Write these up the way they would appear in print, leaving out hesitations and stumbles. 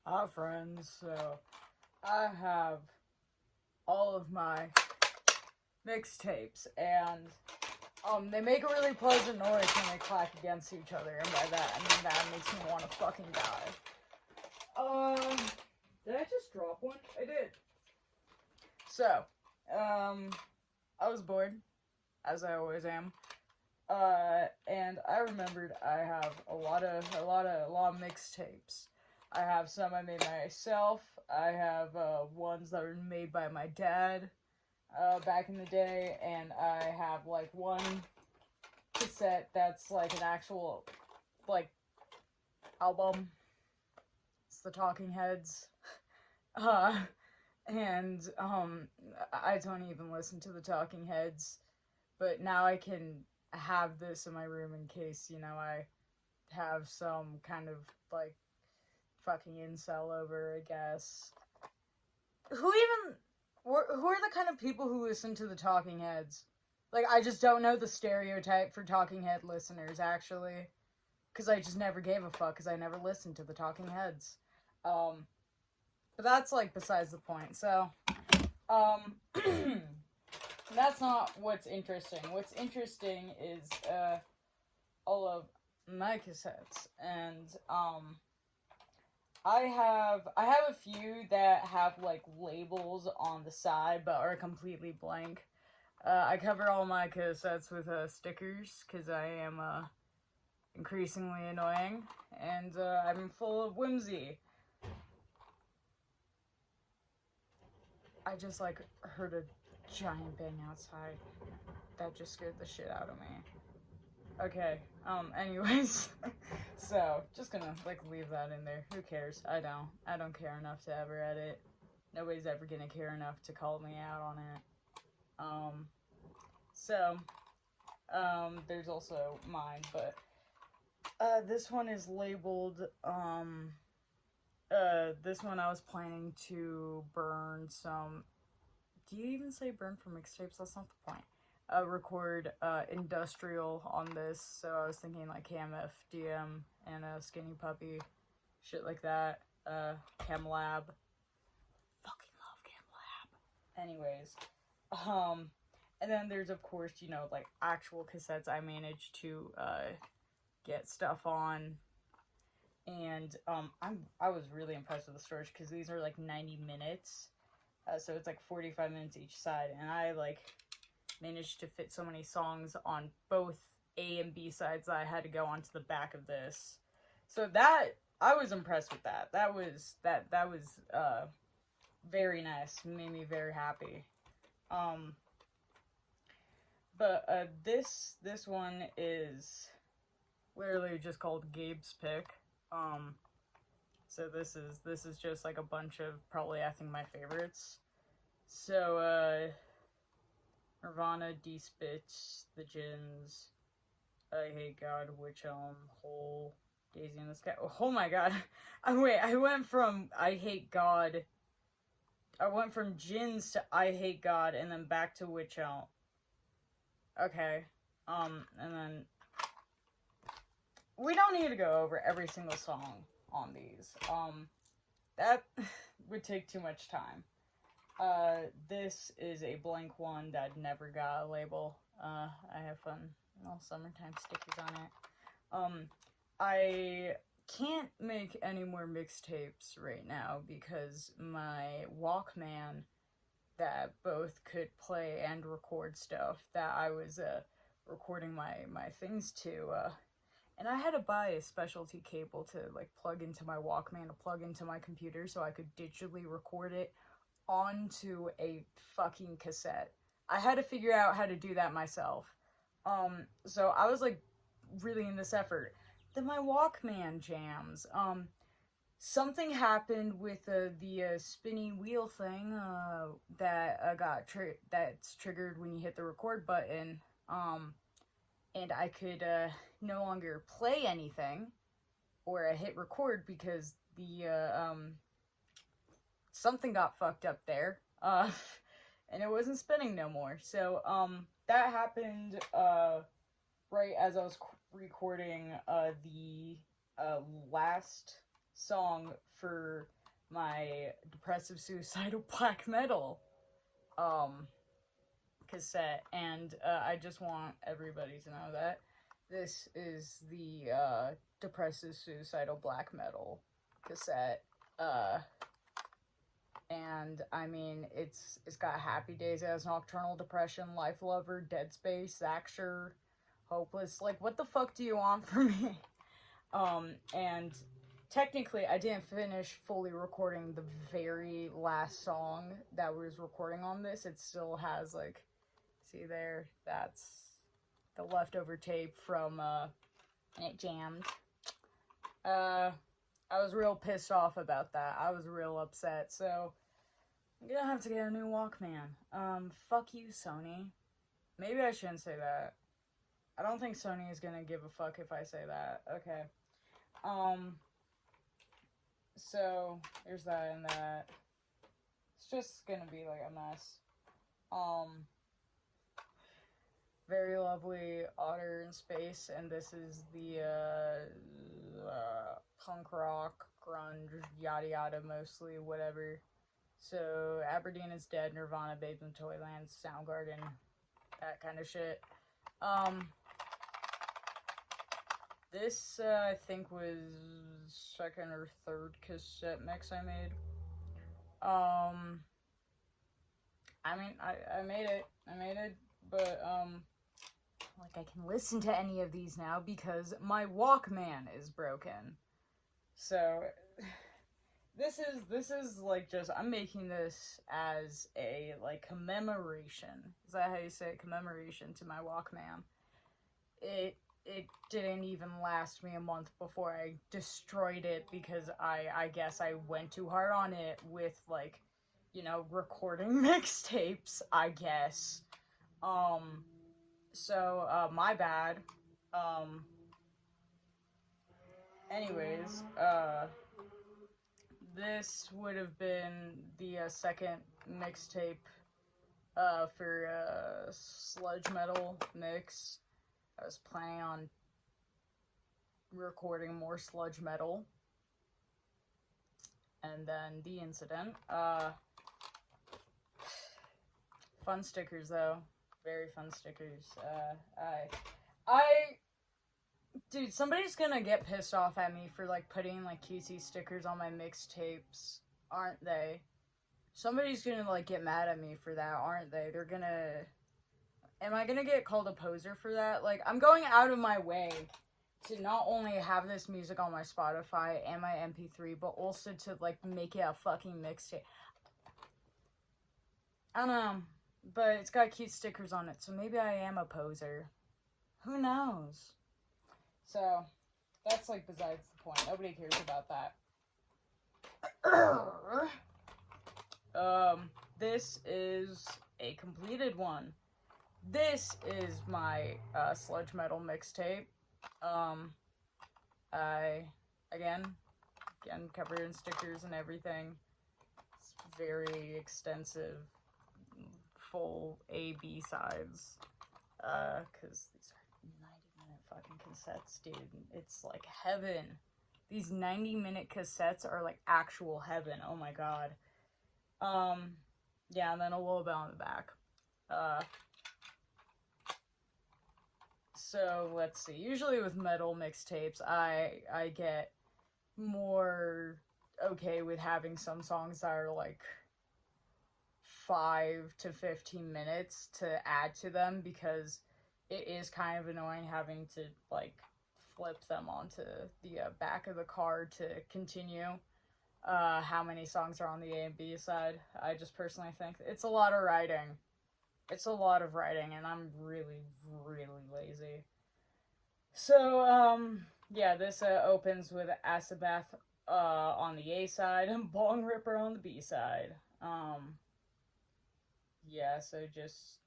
Hi friends, so I have all of my mixtapes, and they make a really pleasant noise when they clack against each other, and by that I mean that makes me want to fucking die. Did I just drop one? I did. So, I was bored, as I always am. And I remembered I have a lot of mixtapes. I have some I made myself. I have ones that were made by my dad back in the day, and I have like one cassette that's like an actual like album. It's the Talking Heads. And I don't even listen to the Talking Heads, but now I can have this in my room in case, I have some kind of like fucking incel over, I guess. Who are the kind of people who listen to the Talking Heads? Like, I just don't know the stereotype for Talking Head listeners, actually. Because I just never gave a fuck, because I never listened to the Talking Heads. But that's, like, besides the point. So, that's not what's interesting. What's interesting is, all of my cassettes. And, I have a few that have, like, labels on the side, but are completely blank. I cover all my cassettes with, stickers, because I am, increasingly annoying, and, I'm full of whimsy. I just, like, heard a giant bang outside. That just scared the shit out of me. Okay, anyways, so, just gonna, like, leave that in there. Who cares? I don't care enough to ever edit. Nobody's ever gonna care enough to call me out on it. There's also mine, but, this one is labeled, this one I was planning to burn some, do you even say burn for mixtapes? That's not the point. Record, industrial on this, so I was thinking, like, KMF, DM, and, Skinny Puppy, shit like that, Chem Lab. Fucking love Chem Lab. Anyways, and then there's, of course, like, actual cassettes I managed to, get stuff on, and, I was really impressed with the storage, because these are, like, 90 minutes, so it's, like, 45 minutes each side, and I, like, managed to fit so many songs on both A and B sides that I had to go onto the back of this. So that, I was impressed with that. That was very nice. It made me very happy. This one is literally just called Gabe's Pick. So this is just like a bunch of probably, I think, my favorites. So, Nirvana, D-Spits, The Gins, I Hate God, Witch Elm, Hole, Daisy in the Sky. Oh my god. I went from I Hate God, I went from Gins to I Hate God, and then back to Witch Elm. Okay. And then, we don't need to go over every single song on these. That would take too much time. This is a blank one that never got a label. I have fun little summertime stickers on it. I can't make any more mixtapes right now because my Walkman that both could play and record stuff that I was, recording my things to, and I had to buy a specialty cable to, like, plug into my Walkman, to plug into my computer so I could digitally record it onto a fucking cassette. I had to figure out how to do that myself. So I was, like, really in this effort. Then my Walkman jams. Something happened with the spinny wheel thing, that that's triggered when you hit the record button, and I could, no longer play anything, or I hit record because something got fucked up there, and it wasn't spinning no more. So, that happened, right as I was recording, the, last song for my depressive suicidal black metal cassette, and I just want everybody to know that this is the depressive suicidal black metal cassette. And I mean, it's got Happy Days, it has Nocturnal Depression, Life Lover, Dead Space, Zaxxer, Hopeless. Like, what the fuck do you want from me? And technically, I didn't finish fully recording the very last song that was recording on this. It still has, like, see there, that's the leftover tape from, and it jammed. I was real pissed off about that. I was real upset, so I'm gonna have to get a new Walkman. Fuck you, Sony. Maybe I shouldn't say that. I don't think Sony is gonna give a fuck if I say that. Okay. So, there's that and that. It's just gonna be, like, a mess. Very lovely Otter in Space, and this is the, punk rock, grunge, yada yada, mostly, whatever. So, Aberdeen is Dead, Nirvana, Babes in Toyland, Soundgarden, that kind of shit. This, I think, was second or third cassette mix I made. I mean, I made it, but, like, I can listen to any of these now because my Walkman is broken. So, this is, like, just, I'm making this as a, like, commemoration. Is that how you say it? Commemoration to my Walkman. It didn't even last me a month before I destroyed it because I guess I went too hard on it with, like, you know, recording mixtapes, I guess. So, my bad. Anyways, this would have been the second mixtape for sludge metal mix. I was planning on recording more sludge metal. And then the incident. Fun stickers, though. Very fun stickers. Dude, somebody's gonna get pissed off at me for, like, putting, like, cutesy stickers on my mixtapes, aren't they? Somebody's gonna, like, get mad at me for that, aren't they? They're gonna... Am I gonna get called a poser for that? Like, I'm going out of my way to not only have this music on my Spotify and my MP3, but also to, like, make it a fucking mixtape. I don't know, but it's got cute stickers on it, so maybe I am a poser. Who knows? So, that's, like, besides the point. Nobody cares about that. This is a completed one. This is my, sludge metal mixtape. Again, covered in stickers and everything. It's very extensive, full A-B sides. Cause these are 90-minute fucking cassettes, dude. It's like heaven. These 90-minute cassettes are like actual heaven. Oh my god. Yeah, and then a little bit on the back. So, let's see. Usually with metal mixtapes, I get more okay with having some songs that are, like, 5 to 15 minutes to add to them, because it is kind of annoying having to, like, flip them onto the back of the card to continue how many songs are on the A and B side. I just personally think it's a lot of writing. It's a lot of writing, and I'm really, really lazy. So, yeah, this opens with Acid Bath on the A side and Bong Ripper on the B side. Yeah, so just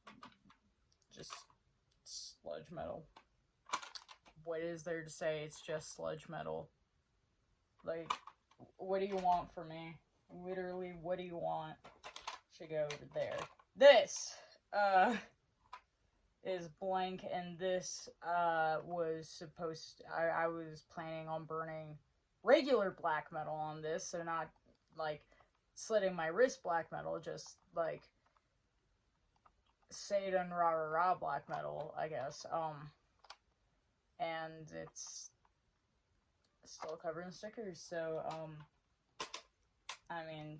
sludge metal. What is there to say? It's just sludge metal. Like, what do you want from me? Literally, what do you want? Should go over there. This is blank, and this was supposed to, I was planning on burning regular black metal on this, so not like slitting my wrist black metal, just like Satan rah rah rah black metal, I guess. And it's still covered in stickers, so I mean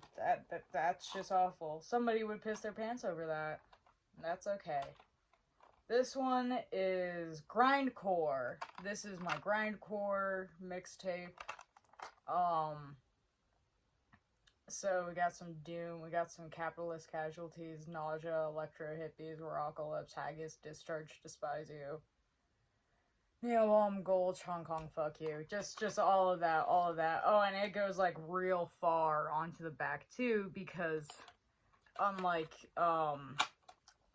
that's just awful. Somebody would piss their pants over that. That's okay. This one is grindcore. This is my grindcore mixtape. So we got some doom, we got some capitalist casualties, nausea, electro hippies, rockalypse, haggis, discharge, despise you. Gold, Hong Kong, fuck you. Just all of that. Oh, and it goes like real far onto the back too, because unlike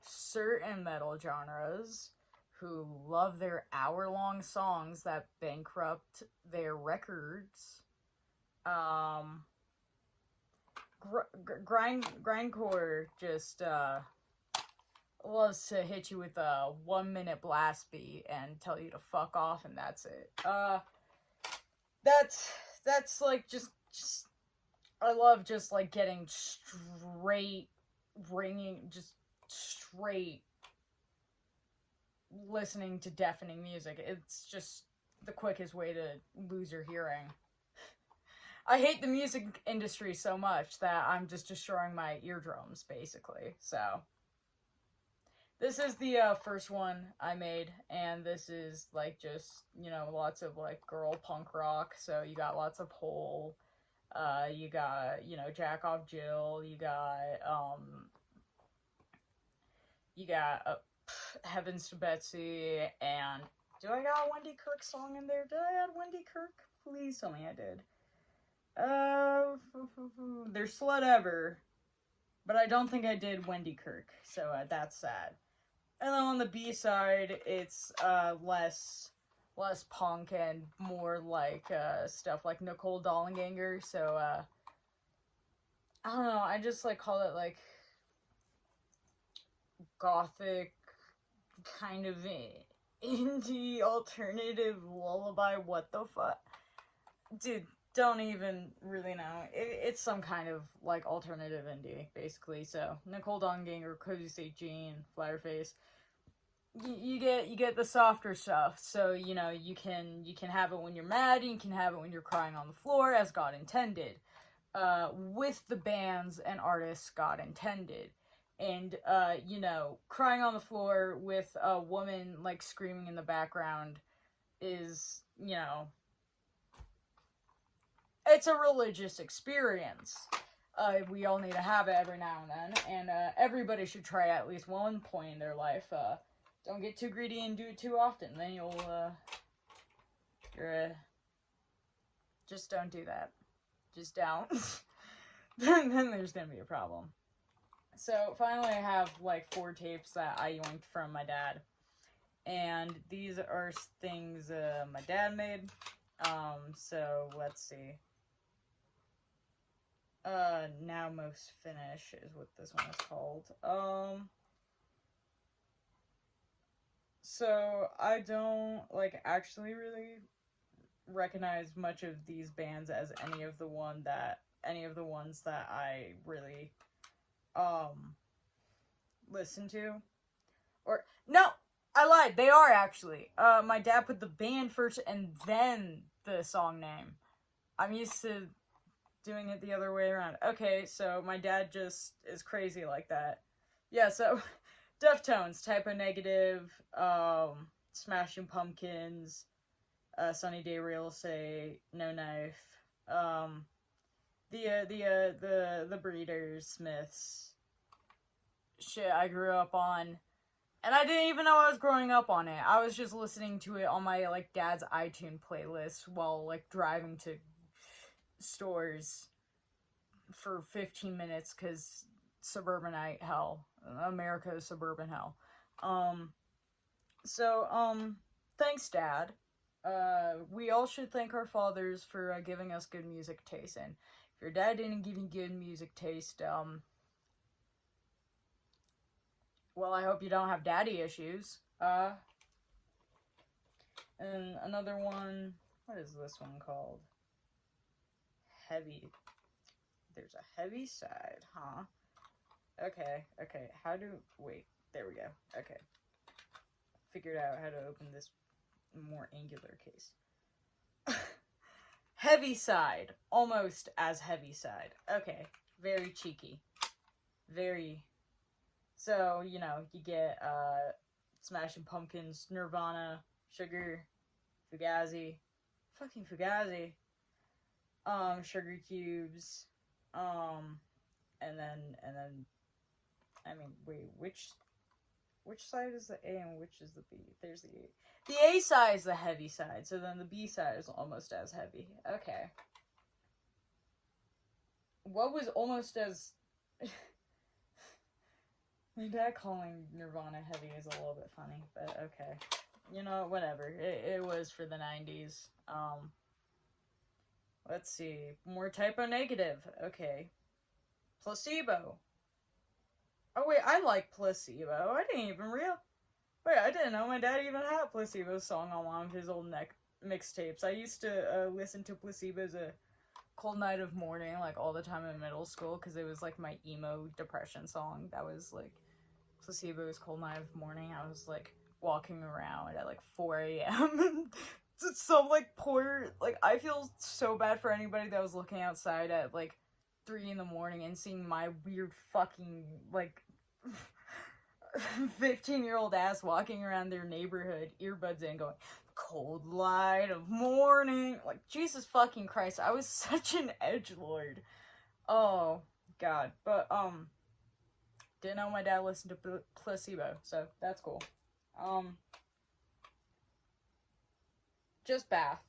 certain metal genres who love their hour-long songs that bankrupt their records, grindcore just loves to hit you with a 1-minute blast beat and tell you to fuck off, and that's it. That's like just I love just like getting straight ringing, just straight listening to deafening music. It's just the quickest way to lose your hearing. I hate the music industry so much that I'm just destroying my eardrums, basically. So, this is the first one I made, and this is, like, just, lots of, like, girl punk rock. So, you got lots of Hole, you got, Jack Off Jill, you got Heavens to Betsy, and do I got a Wendy Kirk song in there? Did I add Wendy Kirk? Please tell me I did. There's Slut Ever, but I don't think I did Wendy Kirk, so that's sad. And then on the B side, it's less punk and more like stuff like Nicole Dollanganger. So I don't know. I just like call it like gothic kind of indie alternative lullaby. What the fuck, dude? Don't even really know. It's some kind of, like, alternative indie, basically. So, Nicole Dollanganger, Cozy St. Jean, Flowerface. You get the softer stuff. So, you can have it when you're mad, and you can have it when you're crying on the floor, as God intended. With the bands and artists God intended. And, crying on the floor with a woman, like, screaming in the background is, it's a religious experience. We all need to have it every now and then, and everybody should try at least one point in their life. Don't get too greedy and do it too often, then just don't do that. Just don't. then there's gonna be a problem. So, finally I have, like, 4 tapes that I yoinked from my dad. And these are things my dad made. So, let's see. Now Most Finish is what this one is called. So I don't, like, actually really recognize much of these bands as any of the ones that I really, listen to. Or, no! I lied, they are actually. My dad put the band first and then the song name. I'm used to doing it the other way around. Okay, so my dad just is crazy like that. Yeah, so Deftones, Typo Negative, Smashing Pumpkins, Sunny Day Real Estate, No Knife, the Breeders, Smiths. Shit I grew up on. And I didn't even know I was growing up on it. I was just listening to it on my, like, dad's iTunes playlist while, like, driving to stores for 15 minutes, because suburbanite hell. America's suburban hell. Thanks, Dad. We all should thank our fathers for giving us good music taste, and if your dad didn't give you good music taste, well, I hope you don't have daddy issues. And another one, what is this one called? heavy. There's a heavy side, huh? Okay, wait, there we go. Okay. Figured out how to open this more angular case. Heavy side. Almost as heavy side. Okay. Very cheeky. Very. So, you know, you get, Smashing Pumpkins, Nirvana, Sugar, Fugazi. Fucking Fugazi. Sugar Cubes. And then, I mean, wait, which side is the A and which is the B? There's the A. The A side is the heavy side, so then the B side is almost as heavy. Okay. What was almost as... My dad calling Nirvana heavy is a little bit funny, but okay. You know, whatever. It was for the 90s. Let's see. More typo negative. Okay. Placebo. Oh wait, I like Placebo. I didn't even Wait, I didn't know my dad even had a Placebo song on one of his old mixtapes. I used to listen to Placebo's A Cold Night of Mourning, like, all the time in middle school, because it was, like, my emo depression song. That was, like, Placebo's Cold Night of Mourning. I was, like, walking around at, like, 4 a.m. It's so, like, poor, like, I feel so bad for anybody that was looking outside at, like, 3 in the morning and seeing my weird fucking, like, 15-year-old ass walking around their neighborhood, earbuds in, going, cold light of morning. Like, Jesus fucking Christ, I was such an edgelord. Oh, God. But, didn't know my dad listened to Placebo, so that's cool. Just Bath.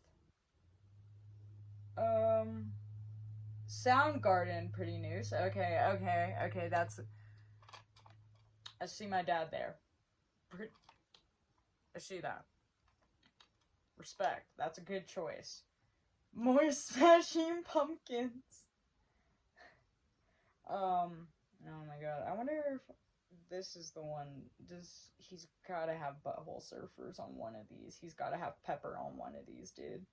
Soundgarden, pretty new. So, okay, that's... I see my dad there. I see that. Respect. That's a good choice. More Smashing Pumpkins. Oh my god. I wonder if this is the one. He's gotta have Butthole Surfers on one of these. He's gotta have Pepper on one of these, dude.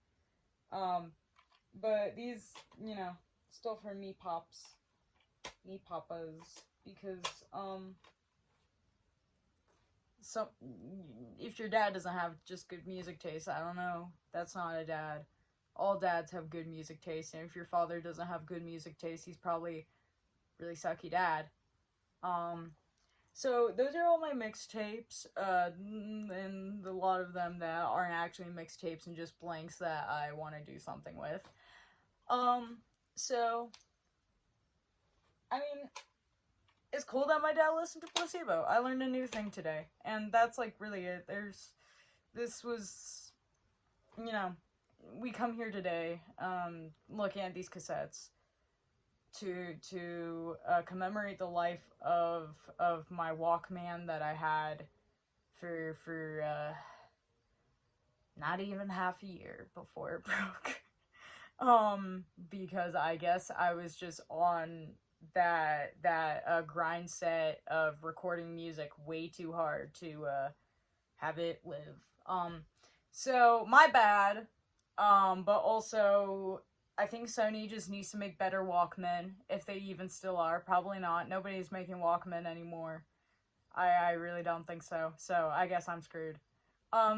But these, you know, still for me papas, because, so, if your dad doesn't have just good music taste, I don't know, that's not a dad. All dads have good music taste, and if your father doesn't have good music taste, he's probably really sucky dad. So those are all my mixtapes, and a lot of them that aren't actually mixtapes and just blanks that I want to do something with. So, I mean, it's cool that my dad listened to Placebo. I learned a new thing today, and that's, like, really it. This was, you know, we come here today, looking at these cassettes to commemorate the life of my Walkman that I had for not even half a year before it broke. Because I guess I was just on that grind set of recording music way too hard to have it live. So my bad. But also, I think Sony just needs to make better Walkmen, if they even still are. Probably not. Nobody's making Walkmen anymore. I really don't think so. So I guess I'm screwed.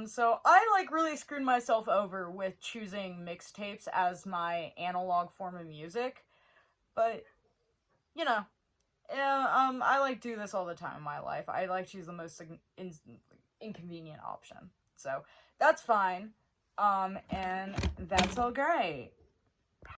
So I, like, really screwed myself over with choosing mixtapes as my analog form of music. But, you know, I, like, do this all the time in my life. I, like, choose the most inconvenient option. So, that's fine. And that's all great.